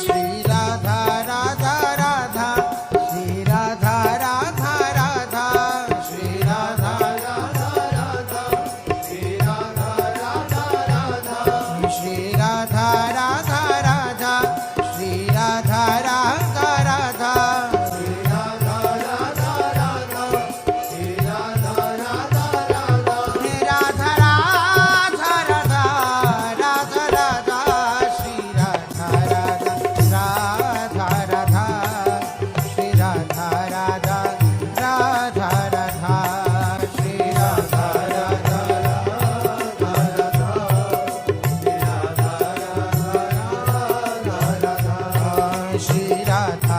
Shri Radha Radha Radha Shri Radha Radha Radha Shri Radha Radha Radha Shri Radha Radha Radha Shri Radha Radha Radha Shri Radha Radha Radha Shri Radha Radha Radha Shri Radha Radha Radha Radha Radha Radha Radha Radha Shri Radha Radha Radha Radha Shri Radha Radha Radha Radha Shri Radha Radha Radha Radha Shri Radha